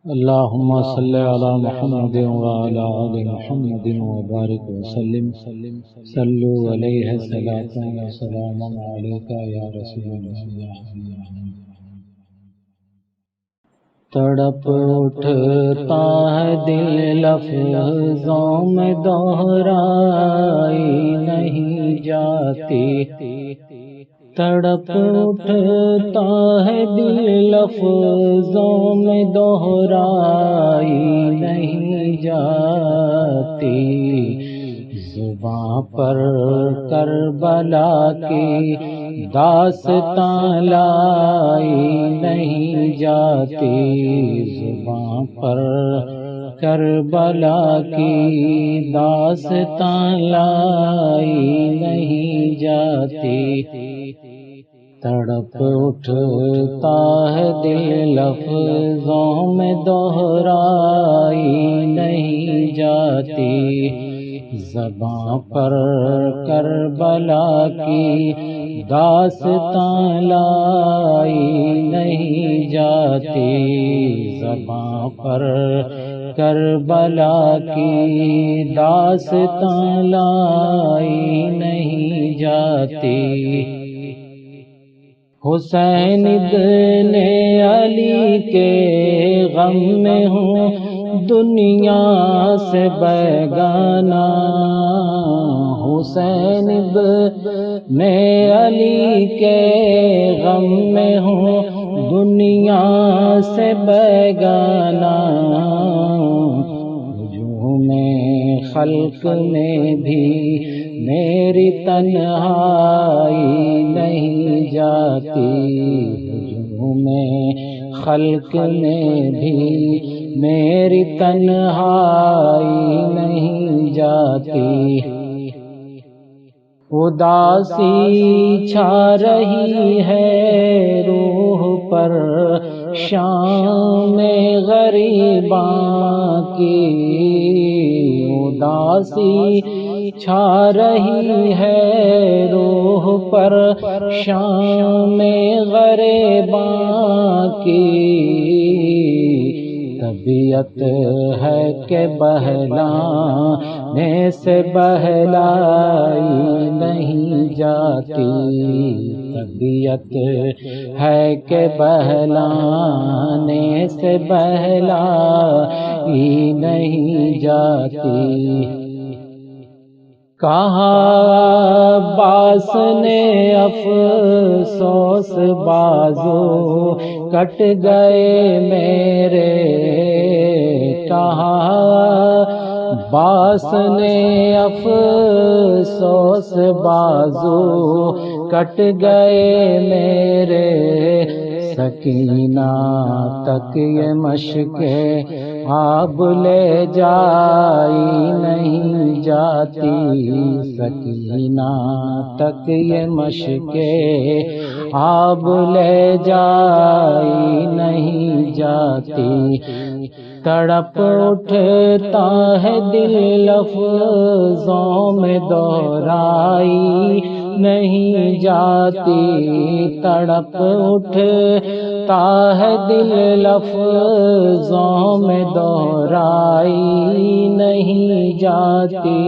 اللهم صل على محمد وعلى آل محمد وبارك وسلم صلوا عليه صلاة وسلاما عليك يا رسول الله. تڑپ اٹھتا ہے دل لفظوں میں دہرائی نہیں جاتی، تڑپ اٹھتا ہے دل لفظوں میں دہرائی نہیں جاتی، زباں پر کربلا کی داستاں لائی نہیں جاتی، زباں پر کربلا کی داستاں لائی نہیں جاتی، تڑپ اٹھتا ہے دل لفظوں میں دہرائی نہیں جاتی، زباں پر کربلا کی داستاں لائی نہیں جاتی، زباں پر کربلا کی داستاں لائی نہیں جاتی۔ حسین ابن علی کے غم میں ہوں دنیا سے بیگانہ، حسین ابن علی کے غم میں ہوں دنیا سے بیگانہ، ہجوم خلق میں بھی میری تنہائی نہیں جاتی، ہجوم خلق میں بھی میری تنہائی نہیں جاتی، اداسی چھا رہی ہے روح پر شام غریباں کی، اداسی چھا رہی ہے روح پر شام غریباں کی، طبیعت ہے کہ بہلانے سے بہلائی نہیں جاتی، طبیعت ہے کہ بہلانے سے بہلائی نہیں جاتی، کہا عباس نے افسوس بازو کٹ گئے میرے، کہا عباس نے افسوس بازو کٹ گئے میرے، سکینہ تک یہ مشق آب لے جائی نہیں جاتی، سکینہ تک یہ مشق آب لے جائی نہیں جاتی، تڑپ اٹھتا ہے دل لفظوں میں دہرائی نہیں جاتی، تڑپ اٹھتا ہے دل لفظوں میں دہرائی نہیں جاتی،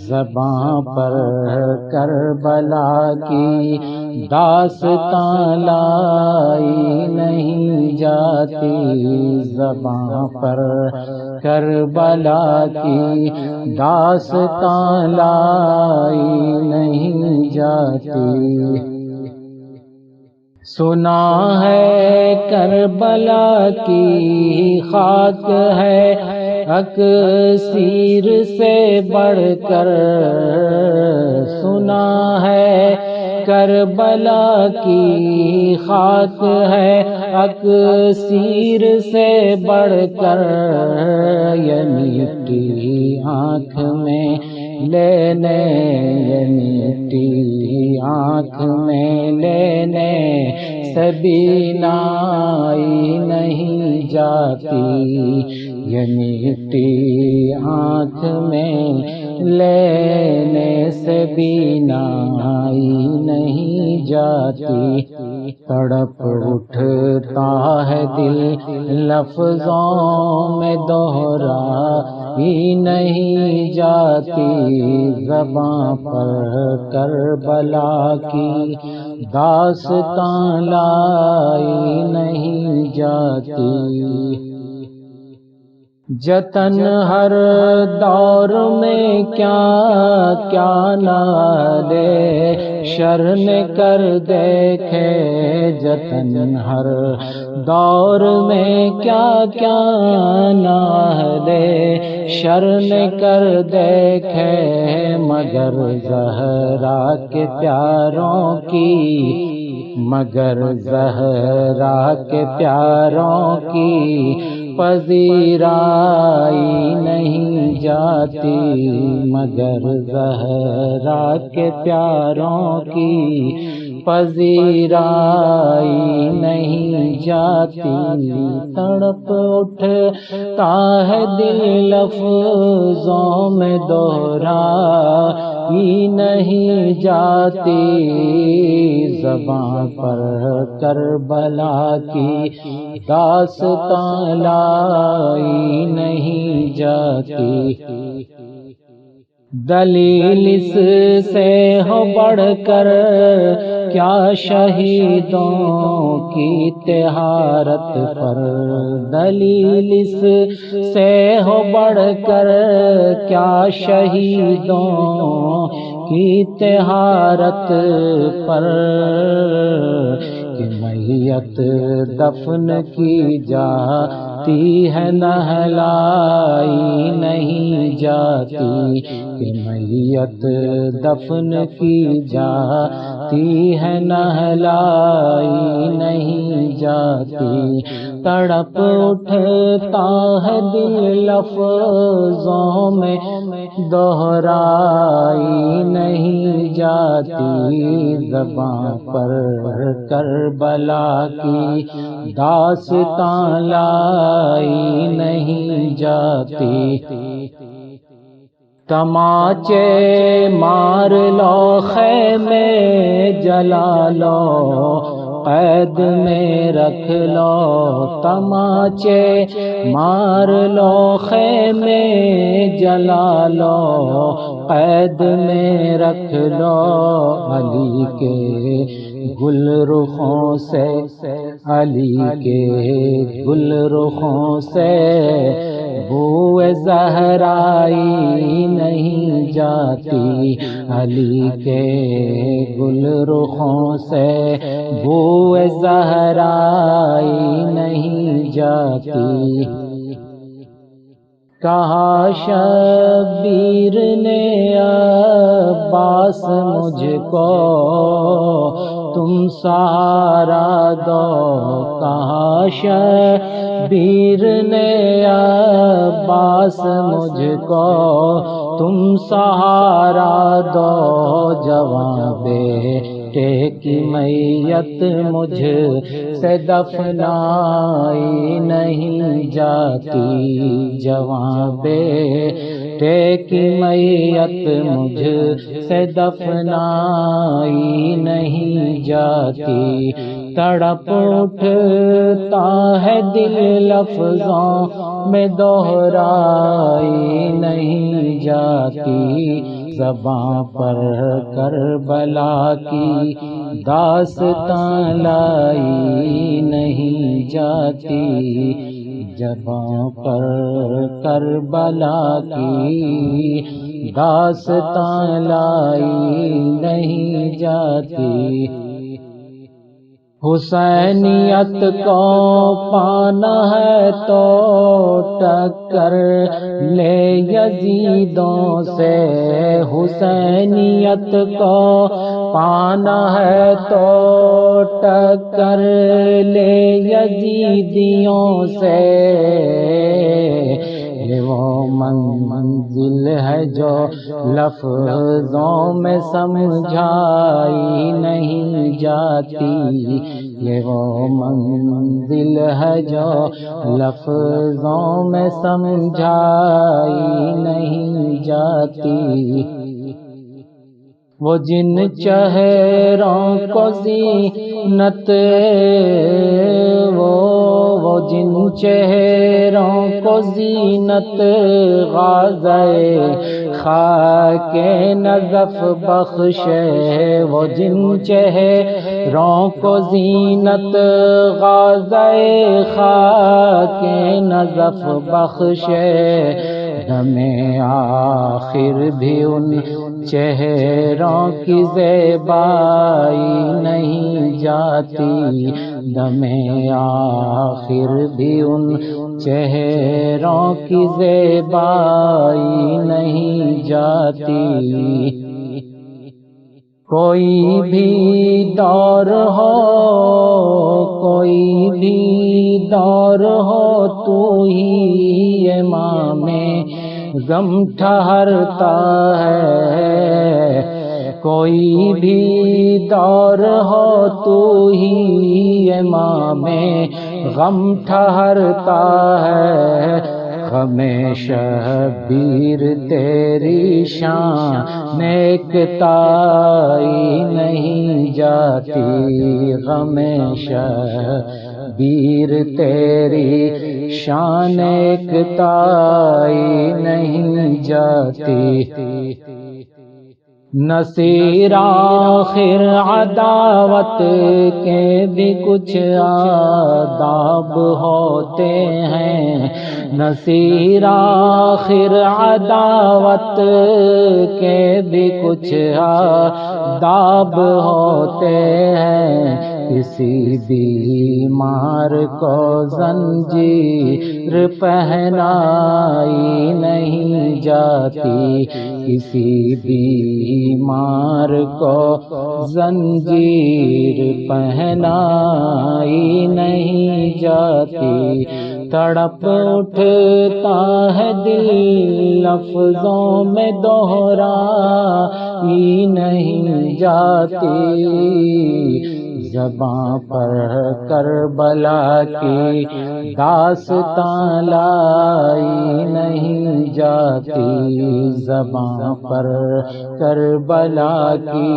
زباں پر کربلا کی داستاں لائی نہیں جاتی، زباں پر کربلا کی داستاں لائی نہیں جاتی، سنا ہے کربلا کی خاک ہے اکسیر سے بڑھ کر، سنا ہے کربلا کی خاک ہے اکسیر سے بڑھ کر، یہ مٹی آنکھ میں لینے، یہ مٹی آنکھ میں لینے سے بینائی نہیں جاتی، یہ مٹی آنکھ میں لینے سے بینائی نہیں جاتی، تڑپ اٹھتا ہے دل لفظوں میں دوہرا ہی نہیں جاتی زباں پر کربلا کی داستان لائی نہیں جاتی جتن ہر دور میں کیا کیا نالے شر نے کر دیکھے جتن ہر دور میں کیا کیا نالے شر نے کر دیکھے مگر زہرا کے پیاروں کی مگر زہرا کے پیاروں کی پذیرائی نہیں جاتی مگر زہرا کے پیاروں کی پذیرائی نہیں جاتی تڑپ اٹھتا ہے دل لفظوں میں دوہرا ہی نہیں جاتی زباں پر کربلا کی داستان لائی نہیں جاتی دلیل اس سے ہو بڑھ کر کیا شہیدوں کی طہارت پر دلیل اس سے ہو بڑھ کر کیا شہیدوں کی طہارت پر کہ میت دفن کی جاتی ہے نہلائی نہیں جاتی کہ میت دفن کی جاتی ہے نہلائی نہیں جاتی تڑپ اٹھتا ہے دل لفظوں میں دوہرائی نہیں جاتی زباں پر کربلا کی داستان لائی نہیں جاتی تماچے مار لو خیمے جلا لو قید میں رکھ لو تماچے مار لو خیمے جلا لو قید میں رکھ لو علی کے گل رخوں سے علی کے گل رخوں سے بوئے زہرائی نہیں جاتی علی کے گل رخوں سے بوئے زہرائی نہیں جاتی کہا شبیر نے عباس مجھ کو تم سہارا دو کہا شبیر نے عباس مجھ کو تم سہارا دو جواں بیٹے کی میت مجھ سے دفنائی نہیں جاتی جواں بیٹے کی میت مجھ سے دفنائی نہیں جاتی تڑپ اٹھتا ہے دل لفظوں میں دوہرائی نہیں جاتی زباں پر کربلا کی داستان لائی نہیں جاتی زباں پر کربلا کی داستان لائی نہیں جاتی حسینیت کو پانا ہے تو ٹکر لے یزیدوں سے حسینیت کو پانا ہے تو ٹکر لے یزیدیوں سے یہ وہ منزل ہے جو لفظوں میں سمجھائی نہیں جاتی یہ وہ منزل ہے جو لفظوں میں سمجھائی نہیں جاتی وہ جن چہروں کو زینت وہ جن چہروں کو زینت غازۂ خاک نظف بخشے، وہ جن چہروں کو زینت غازۂ خاک نظف بخشے، دم آخر بھی ان چہروں کی زیبائی نہیں جاتی، دم آخر بھی ان چہروں کی زیبائی نہیں جاتی۔ کوئی بھی دور ہو، کوئی بھی دور ہو، تو ہی امام غم ٹھہرتا ہے، کوئی بھی دور ہو، تو ہی امام غم ٹھہرتا ہے، غم شبیر تیری شان ایکتائی نہیں جاتی، غم شبیر تیری شان ایکتائی نہیں جاتی۔ نصیر آخر عداوت کے بھی کچھ آداب ہوتے ہیں، نصیر آخر عداوت کے بھی کچھ آداب ہوتے ہیں، کسی بیمار کو زنجیر پہنائی نہیں جاتی، کسی بیمار کو زنجیر پہنائی نہیں جاتی، تڑپ اٹھتا ہے دل لفظوں میں دہرائی نہیں جاتی، زباں پر کربلا کی داستاں لائی نہیں جاتی، زباں پر کربلا کی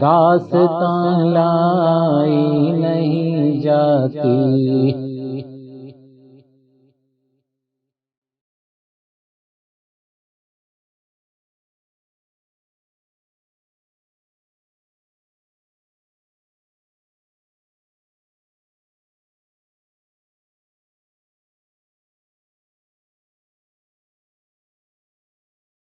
داستاں لائی نہیں جاتی۔